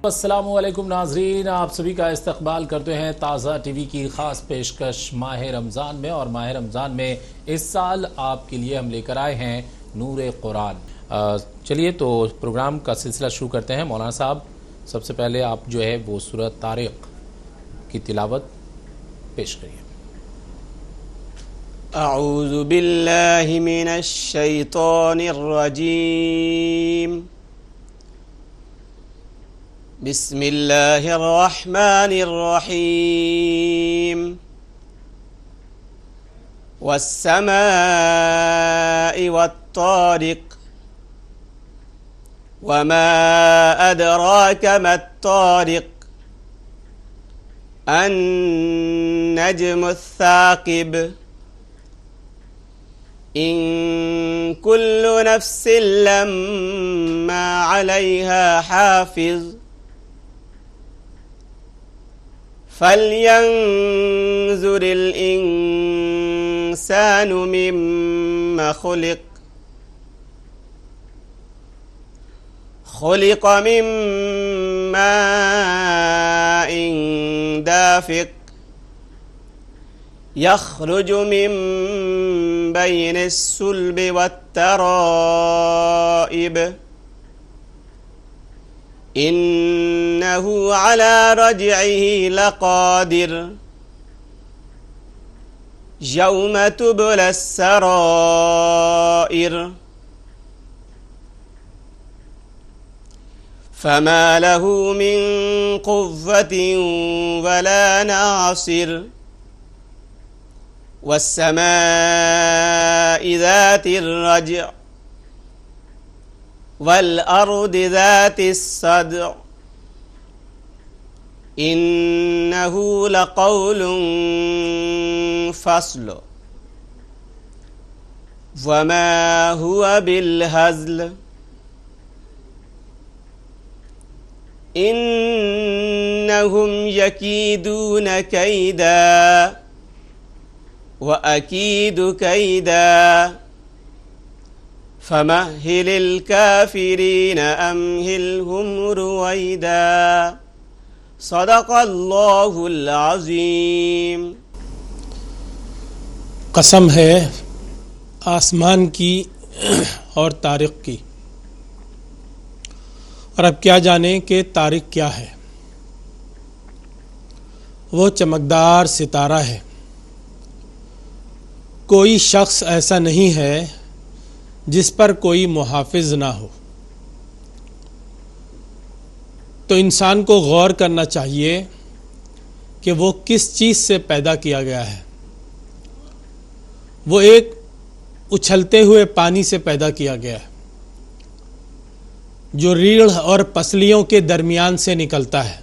السلام علیکم ناظرین، آپ سبھی کا استقبال کرتے ہیں تازہ ٹی وی کی خاص پیشکش ماہ رمضان میں، اور ماہ رمضان میں اس سال آپ کے لیے ہم لے کر آئے ہیں نور قرآن۔ چلیے تو پروگرام کا سلسلہ شروع کرتے ہیں۔ مولانا صاحب سب سے پہلے آپ جو ہے وہ سورۃ طارق کی تلاوت پیش کریے۔ اعوذ باللہ من الشیطان الرجیم، بسم اللہ الرحمن الرحیم، والسماء والطارق، وما ادراک ما الطارق، النجم الثاقب، ان كل نفس لما عليها حافظ، فلينظر الإنسان مما خلق، خلق من ماء دافق، يخرج من بين الصلب والترائب، إنه على رجعه لقادر، يوم تبلى السرائر، فما له من قوة ولا ناصر، والسماء ذات الرجع، والأرض ذات الصدع، إنه لقول فصل، وما هو بالهزل، إنهم يكيدون كيدا وأكيد كيدا، فمهل الكافرين أمهلهم رويدا، صدق اللہ العظیم۔ قسم ہے آسمان کی اور طارق کی، اور اب کیا جانیں کہ طارق کیا ہے۔ وہ چمکدار ستارہ ہے، کوئی شخص ایسا نہیں ہے جس پر کوئی محافظ نہ ہو۔ تو انسان کو غور کرنا چاہیے کہ وہ کس چیز سے پیدا کیا گیا ہے۔ وہ ایک اچھلتے ہوئے پانی سے پیدا کیا گیا ہے جو ریڑھ اور پسلیوں کے درمیان سے نکلتا ہے۔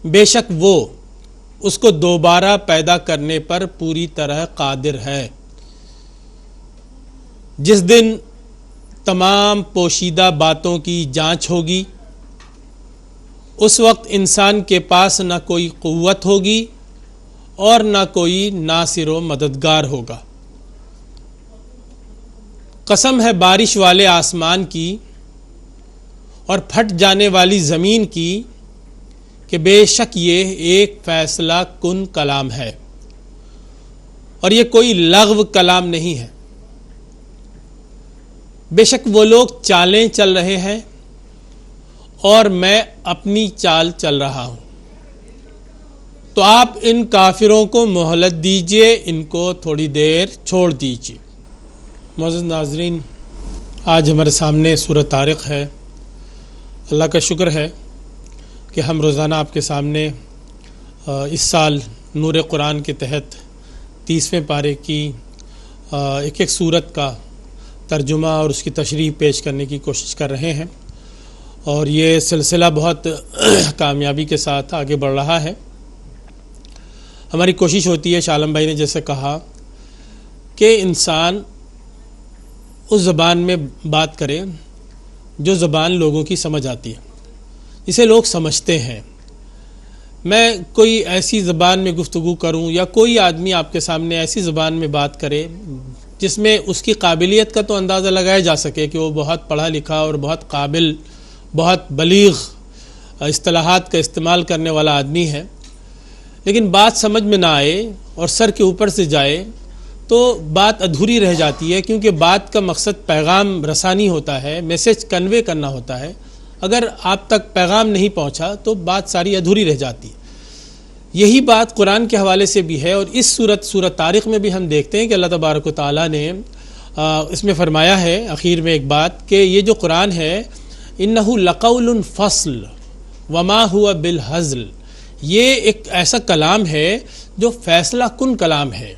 بے شک وہ اس کو دوبارہ پیدا کرنے پر پوری طرح قادر ہے۔ جس دن تمام پوشیدہ باتوں کی جانچ ہوگی، اس وقت انسان کے پاس نہ کوئی قوت ہوگی اور نہ کوئی ناصر و مددگار ہوگا۔ قسم ہے بارش والے آسمان کی اور پھٹ جانے والی زمین کی کہ بے شک یہ ایک فیصلہ کن کلام ہے، اور یہ کوئی لغو کلام نہیں ہے۔ بے شک وہ لوگ چالیں چل رہے ہیں اور میں اپنی چال چل رہا ہوں، تو آپ ان کافروں کو مہلت دیجئے، ان کو تھوڑی دیر چھوڑ دیجئے۔ معزز ناظرین، آج ہمارے سامنے سورۃ طارق ہے۔ اللہ کا شکر ہے کہ ہم روزانہ آپ کے سامنے اس سال نور قرآن کے تحت 30ویں پارے کی ایک ایک سورت کا ترجمہ اور اس کی تشریح پیش کرنے کی کوشش کر رہے ہیں، اور یہ سلسلہ بہت کامیابی کے ساتھ آگے بڑھ رہا ہے۔ ہماری کوشش ہوتی ہے، شاہ عالم بھائی نے جیسے کہا، کہ انسان اس زبان میں بات کرے جو زبان لوگوں کی سمجھ آتی ہے، جسے لوگ سمجھتے ہیں۔ میں کوئی ایسی زبان میں گفتگو کروں یا کوئی آدمی آپ کے سامنے ایسی زبان میں بات کرے جس میں اس کی قابلیت کا تو اندازہ لگایا جا سکے کہ وہ بہت پڑھا لکھا اور بہت قابل بہت بلیغ اصطلاحات کا استعمال کرنے والا آدمی ہے، لیکن بات سمجھ میں نہ آئے اور سر کے اوپر سے جائے تو بات ادھوری رہ جاتی ہے، کیونکہ بات کا مقصد پیغام رسانی ہوتا ہے، میسج کنوے کرنا ہوتا ہے۔ اگر آپ تک پیغام نہیں پہنچا تو بات ساری ادھوری رہ جاتی ہے۔ یہی بات قرآن کے حوالے سے بھی ہے، اور اس سورۃ طارق میں بھی ہم دیکھتے ہیں کہ اللہ تبارک و تعالیٰ نے اس میں فرمایا ہے اخیر میں ایک بات کہ یہ جو قرآن ہے انہ لقول فصل وما ہوا بالہزل، یہ ایک ایسا کلام ہے جو فیصلہ کن کلام ہے،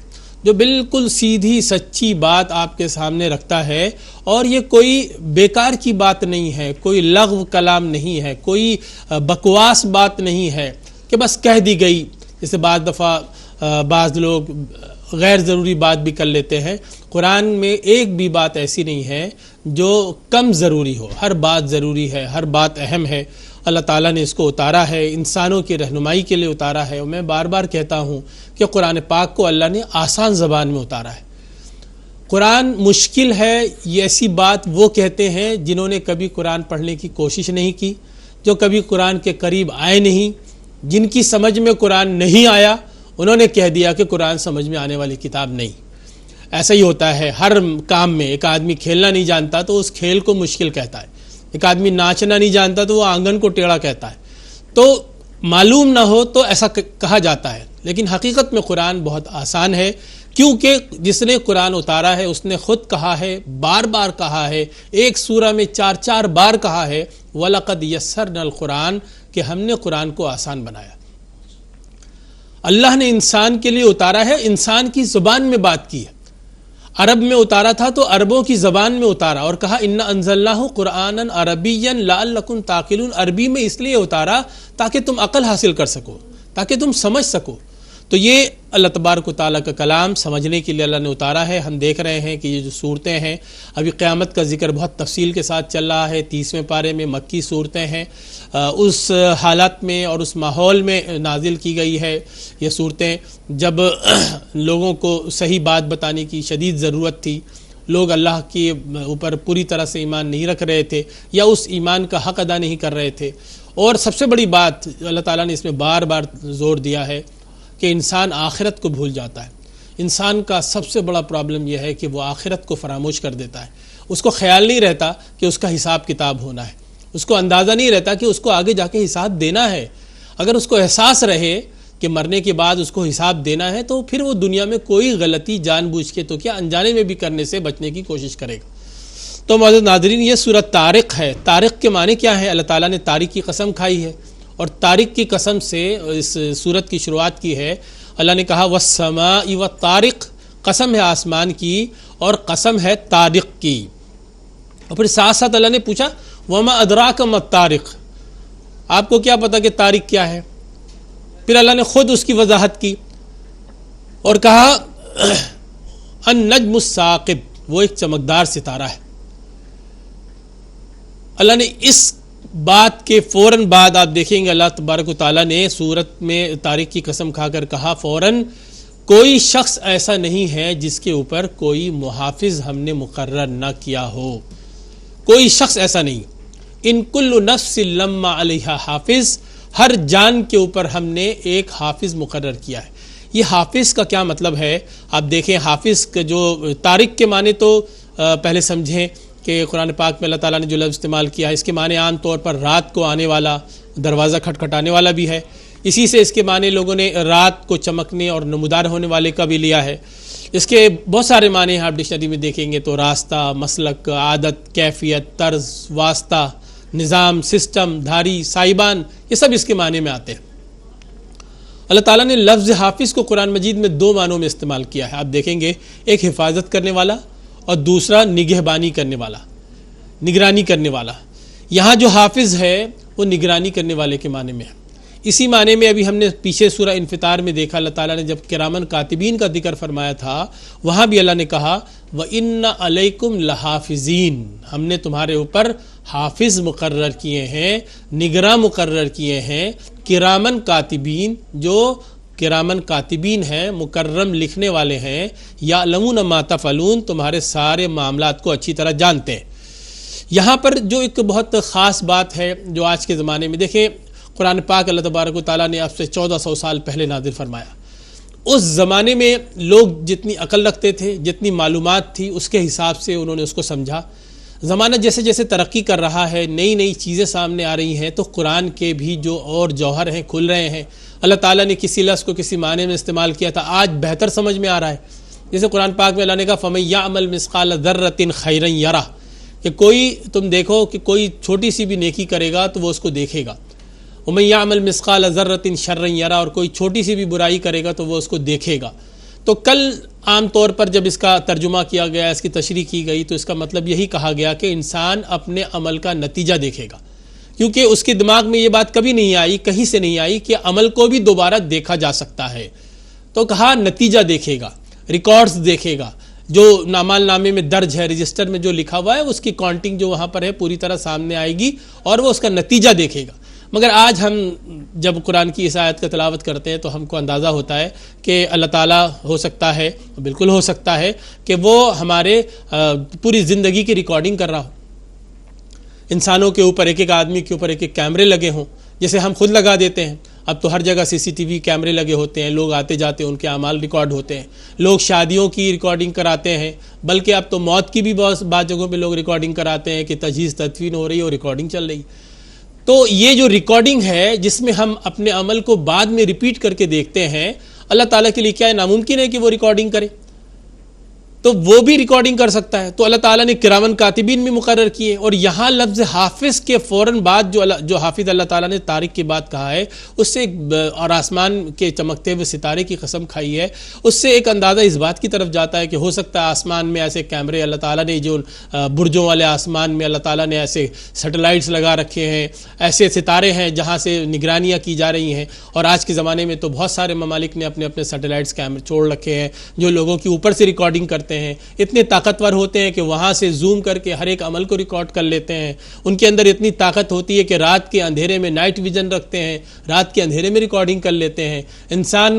جو بالکل سیدھی سچی بات آپ کے سامنے رکھتا ہے، اور یہ کوئی بیکار کی بات نہیں ہے، کوئی لغو کلام نہیں ہے، کوئی بکواس بات نہیں ہے کہ بس کہہ دی گئی، جیسے بعض دفعہ بعض لوگ غیر ضروری بات بھی کر لیتے ہیں۔ قرآن میں ایک بھی بات ایسی نہیں ہے جو کم ضروری ہو، ہر بات ضروری ہے، ہر بات اہم ہے۔ اللہ تعالیٰ نے اس کو اتارا ہے، انسانوں کی رہنمائی کے لیے اتارا ہے، اور میں بار بار کہتا ہوں کہ قرآن پاک کو اللہ نے آسان زبان میں اتارا ہے۔ قرآن مشکل ہے یہ ایسی بات وہ کہتے ہیں جنہوں نے کبھی قرآن پڑھنے کی کوشش نہیں کی، جو کبھی قرآن کے قریب آئے نہیں، جن کی سمجھ میں قرآن نہیں آیا، انہوں نے کہہ دیا کہ قرآن سمجھ میں آنے والی کتاب نہیں۔ ایسا ہی ہوتا ہے ہر کام میں۔ ایک آدمی کھیلنا نہیں جانتا تو اس کھیل کو مشکل کہتا ہے، ایک آدمی ناچنا نہیں جانتا تو وہ آنگن کو ٹیڑھا کہتا ہے۔ تو معلوم نہ ہو تو ایسا کہا جاتا ہے، لیکن حقیقت میں قرآن بہت آسان ہے، کیونکہ جس نے قرآن اتارا ہے اس نے خود کہا ہے، بار بار کہا ہے، ایک سورہ میں 4 بار کہا ہے وَلَقَدْ يَسَّرْنَا الْقُرْآنَ، کہ ہم نے قرآن کو آسان بنایا۔ اللہ نے انسان کے لیے اتارا ہے، انسان کی زبان میں بات کی ہے۔ عرب میں اتارا تھا تو عربوں کی زبان میں اتارا، اور کہا اِنَّا أَنزَلْنَاهُ قُرْآنًا عَرَبِيًّا لَعَلَّكُمْ تَعْقِلُونَ، عربی میں اس لیے اتارا تاکہ تم عقل حاصل کر سکو، تاکہ تم سمجھ سکو۔ تو یہ اللہ تبارک و تعالیٰ کا کلام سمجھنے کے لیے اللہ نے اتارا ہے۔ ہم دیکھ رہے ہیں کہ یہ جو صورتیں ہیں، ابھی قیامت کا ذکر بہت تفصیل کے ساتھ چل رہا ہے، 30ویں پارے میں مکی صورتیں ہیں، اس حالت میں اور اس ماحول میں نازل کی گئی ہے یہ صورتیں جب لوگوں کو صحیح بات بتانے کی شدید ضرورت تھی، لوگ اللہ کے اوپر پوری طرح سے ایمان نہیں رکھ رہے تھے یا اس ایمان کا حق ادا نہیں کر رہے تھے۔ اور سب سے بڑی بات اللہ تعالیٰ نے اس میں بار بار زور دیا ہے کہ انسان آخرت کو بھول جاتا ہے۔ انسان کا سب سے بڑا پرابلم یہ ہے کہ وہ آخرت کو فراموش کر دیتا ہے، اس کو خیال نہیں رہتا کہ اس کا حساب کتاب ہونا ہے، اس کو اندازہ نہیں رہتا کہ اس کو آگے جا کے حساب دینا ہے۔ اگر اس کو احساس رہے کہ مرنے کے بعد اس کو حساب دینا ہے تو پھر وہ دنیا میں کوئی غلطی جان بوجھ کے تو کیا انجانے میں بھی کرنے سے بچنے کی کوشش کرے گا۔ تو معزز ناظرین، یہ سورۃ طارق ہے۔ طارق کے معنی کیا ہے؟ اللہ تعالیٰ نے طارق کی قسم کھائی ہے، اور طارق کی قسم سے اس سورت کی شروعات کی ہے۔ اللہ نے کہا وَالسَّمَاءِ وَالطَّارِقِ، قسم ہے آسمان کی اور قسم ہے طارق کی۔ اور پھر ساتھ ساتھ اللہ نے پوچھا وَمَا أَدْرَاكَ مَا الطَّارِقُ، آپ کو کیا پتا کہ طارق کیا ہے؟ پھر اللہ نے خود اس کی وضاحت کی اور کہا النجم الثاقب، وہ ایک چمکدار ستارہ ہے۔ اللہ نے اس بات کے فوراً بعد آپ دیکھیں گے اللہ تبارک و تعالیٰ نے سورت میں طارق کی قسم کھا کر کہا فوراً کوئی شخص ایسا نہیں ہے جس کے اوپر کوئی محافظ ہم نے مقرر نہ کیا ہو، کوئی شخص ایسا نہیں۔ ان کل نفس لما علیہا حافظ، ہر جان کے اوپر ہم نے ایک حافظ مقرر کیا ہے۔ یہ حافظ کا کیا مطلب ہے؟ آپ دیکھیں حافظ کا جو طارق کے معنی تو پہلے سمجھیں کہ قرآن پاک میں اللہ تعالیٰ نے جو لفظ استعمال کیا ہے اس کے معنی عام طور پر رات کو آنے والا، دروازہ کھٹکھٹانے والا بھی ہے، اسی سے اس کے معنی لوگوں نے رات کو چمکنے اور نمودار ہونے والے کا بھی لیا ہے۔ اس کے بہت سارے معنی ہیں، آپ ڈکشنری میں دیکھیں گے تو راستہ، مسلک، عادت، کیفیت، طرز، واسطہ، نظام، سسٹم، دھاری، سائبان، یہ سب اس کے معنی میں آتے ہیں۔ اللہ تعالیٰ نے لفظ حافظ کو قرآن مجید میں 2 معنوں میں استعمال کیا ہے، آپ دیکھیں گے ایک حفاظت کرنے والا اور دوسرا نگہبانی کرنے والا، نگرانی کرنے والا۔ یہاں جو حافظ ہے وہ نگرانی کرنے والے کے معنی میں ہے۔ اسی معنی میں ابھی ہم نے پیچھے سورہ انفطار میں دیکھا اللہ تعالیٰ نے جب کرامن کاتبین کا ذکر فرمایا تھا وہاں بھی اللہ نے کہا وَإِنَّ عَلَيْكُمْ لَحَافِظِينَ، ہم نے تمہارے اوپر حافظ مقرر کیے ہیں، نگراں مقرر کیے ہیں، کرامن کاتبین، جو کرامن کاتبین ہیں، مکرم لکھنے والے ہیں، یعلمون ما تفعلون، تمہارے سارے معاملات کو اچھی طرح جانتے ہیں۔ یہاں پر جو ایک بہت خاص بات ہے جو آج کے زمانے میں دیکھیں، قرآن پاک اللہ تبارک و تعالیٰ نے اب سے 1400 سال پہلے نازل فرمایا. اس زمانے میں لوگ جتنی عقل رکھتے تھے، جتنی معلومات تھی، اس کے حساب سے انہوں نے اس کو سمجھا. زمانہ جیسے جیسے ترقی کر رہا ہے، نئی نئی چیزیں سامنے آ رہی ہیں، تو قرآن کے بھی جو اور جوہر ہیں کھل رہے ہیں. اللہ تعالیٰ نے کسی لفظ کو کسی معنی میں استعمال کیا تھا، آج بہتر سمجھ میں آ رہا ہے. جیسے قرآن پاک میں اللہ نے کہا فَمَن يَعْمَلْ مِثْقَالَ ذَرَّةٍ خَيْرًا يَرَهُ، کہ کوئی تم دیکھو کہ کوئی چھوٹی سی بھی نیکی کرے گا تو وہ اس کو دیکھے گا. وَمَن يَعْمَلْ مِثْقَالَ ذَرَّةٍ شَرًّا يَرَهُ، اور کوئی چھوٹی سی بھی برائی کرے گا تو وہ اس کو دیکھے گا. تو کل عام طور پر جب اس کا ترجمہ کیا گیا، اس کی تشریح کی گئی، تو اس کا مطلب یہی کہا گیا کہ انسان اپنے عمل کا نتیجہ دیکھے گا، کیونکہ اس کے دماغ میں یہ بات کبھی نہیں آئی، کہیں سے نہیں آئی کہ عمل کو بھی دوبارہ دیکھا جا سکتا ہے. تو کہا نتیجہ دیکھے گا، ریکارڈز دیکھے گا، جو اعمال نامے میں درج ہے، رجسٹر میں جو لکھا ہوا ہے، اس کی کاؤنٹنگ جو وہاں پر ہے پوری طرح سامنے آئے گی اور وہ اس کا نتیجہ دیکھے گا. مگر آج ہم جب قرآن کی اس آیت کا تلاوت کرتے ہیں تو ہم کو اندازہ ہوتا ہے کہ اللہ تعالیٰ ہو سکتا ہے، بالکل ہو سکتا ہے کہ وہ ہمارے پوری زندگی کی ریکارڈنگ کر رہا ہو. انسانوں کے اوپر، ایک ایک آدمی کے اوپر ایک ایک کیمرے لگے ہوں، جیسے ہم خود لگا دیتے ہیں. اب تو ہر جگہ CCTV کیمرے لگے ہوتے ہیں، لوگ آتے جاتے ہیں، ان کے اعمال ریکارڈ ہوتے ہیں. لوگ شادیوں کی ریکارڈنگ کراتے ہیں، بلکہ اب تو موت کی بھی بعض جگہوں پہ لوگ ریکارڈنگ کراتے ہیں کہ تجہیز تدفین ہو رہی ہے اور ریکارڈنگ چل رہی. تو یہ جو ریکارڈنگ ہے جس میں ہم اپنے عمل کو بعد میں ریپیٹ کر کے دیکھتے ہیں، اللہ تعالیٰ کے لیے کیا ناممکن ہے کہ وہ ریکارڈنگ کرے؟ تو وہ بھی ریکارڈنگ کر سکتا ہے. تو اللہ تعالیٰ نے کرامن کاتبین بھی مقرر کیے. اور یہاں لفظ حافظ کے فوراً بعد جو حافظ اللہ تعالیٰ نے طارق کی بات کہا ہے، اس سے اور آسمان کے چمکتے ہوئے ستارے کی قسم کھائی ہے، اس سے ایک اندازہ اس بات کی طرف جاتا ہے کہ ہو سکتا ہے آسمان میں ایسے کیمرے اللہ تعالیٰ نے، جو برجوں والے آسمان میں اللہ تعالیٰ نے ایسے سیٹلائٹس لگا رکھے ہیں، ایسے ستارے ہیں جہاں سے نگرانیاں کی جا رہی ہیں. اور آج کے زمانے میں تو بہت سارے ممالک نے اپنے اپنے سیٹلائٹس کیمرے چھوڑ رکھے ہیں جو لوگوں کے اوپر سے ریکارڈنگ کرتے ہیں. اتنے طاقتور ہوتے ہیں کہ وہاں سے زوم کر کے ہر ایک عمل کو ریکارڈ کر لیتے ہیں. ان کے اندر اتنی طاقت ہوتی ہے کہ رات کے اندھیرے میں نائٹ ویژن رکھتے ہیں، رات کے اندھیرے میں ریکارڈنگ کر لیتے ہیں. انسان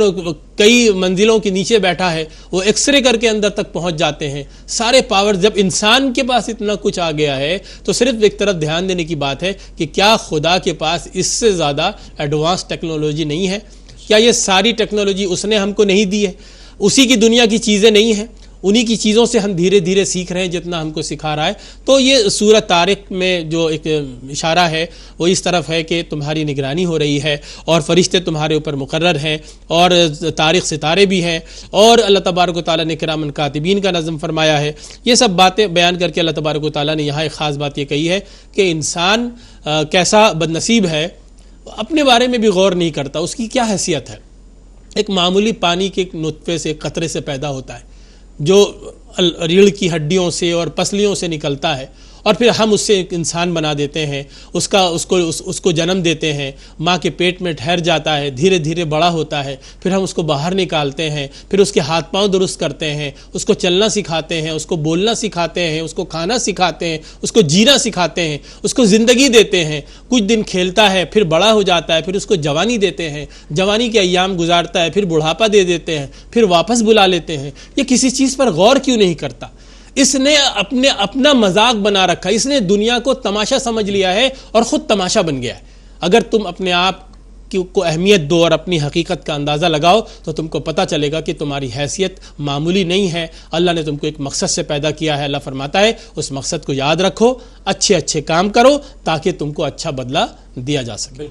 کئی منزلوں کے نیچے بیٹھا ہے، وہ ایکس رے کر کے اندر تک پہنچ جاتے ہیں. سارے پاور جب انسان کے پاس اتنا کچھ آ گیا ہے تو صرف ایک طرف دھیان دینے کی بات ہے کہ کیا خدا کے پاس اس سے زیادہ ایڈوانس ٹیکنالوجی نہیں ہے؟ کیا یہ ساری ٹیکنالوجی اس نے ہم کو نہیں دی ہے؟ اسی کی دنیا کی چیزیں نہیں ہیں؟ انہی کی چیزوں سے ہم دھیرے دھیرے سیکھ رہے ہیں جتنا ہم کو سکھا رہا ہے. تو یہ سورۃ طارق میں جو ایک اشارہ ہے وہ اس طرف ہے کہ تمہاری نگرانی ہو رہی ہے اور فرشتے تمہارے اوپر مقرر ہیں اور طارق ستارے بھی ہیں، اور اللہ تبارک و تعالیٰ نے کرامن کاتبین کا نظم فرمایا ہے. یہ سب باتیں بیان کر کے اللہ تبارک و تعالیٰ نے یہاں ایک خاص بات یہ کہی ہے کہ انسان کیسا بدنصیب ہے، اپنے بارے میں بھی غور نہیں کرتا. اس کی کیا حیثیت ہے؟ ایک معمولی پانی کے نطفے سے، قطرے سے پیدا ہوتا ہے جو ریڑھ کی ہڈیوں سے اور پسلیوں سے نکلتا ہے، اور پھر ہم اس سے ایک انسان بنا دیتے ہیں، اس کو جنم دیتے ہیں. ماں کے پیٹ میں ٹھہر جاتا ہے، دھیرے دھیرے بڑا ہوتا ہے، پھر ہم اس کو باہر نکالتے ہیں، پھر اس کے ہاتھ پاؤں درست کرتے ہیں، اس کو چلنا سکھاتے ہیں، اس کو بولنا سکھاتے ہیں، اس کو کھانا سکھاتے ہیں، اس کو جینا سکھاتے ہیں، اس کو زندگی دیتے ہیں. کچھ دن کھیلتا ہے، پھر بڑا ہو جاتا ہے، پھر اس کو جوانی دیتے ہیں، جوانی کے ایام گزارتا ہے، پھر بڑھاپا دے دیتے ہیں، پھر واپس بلا لیتے ہیں. یہ کسی چیز پر غور کیوں نہیں کرتا؟ اس نے اپنا مذاق بنا رکھا، اس نے دنیا کو تماشا سمجھ لیا ہے اور خود تماشا بن گیا ہے. اگر تم اپنے آپ کو اہمیت دو اور اپنی حقیقت کا اندازہ لگاؤ تو تم کو پتہ چلے گا کہ تمہاری حیثیت معمولی نہیں ہے. اللہ نے تم کو ایک مقصد سے پیدا کیا ہے. اللہ فرماتا ہے اس مقصد کو یاد رکھو، اچھے کام کرو تاکہ تم کو اچھا بدلہ دیا جا سکے.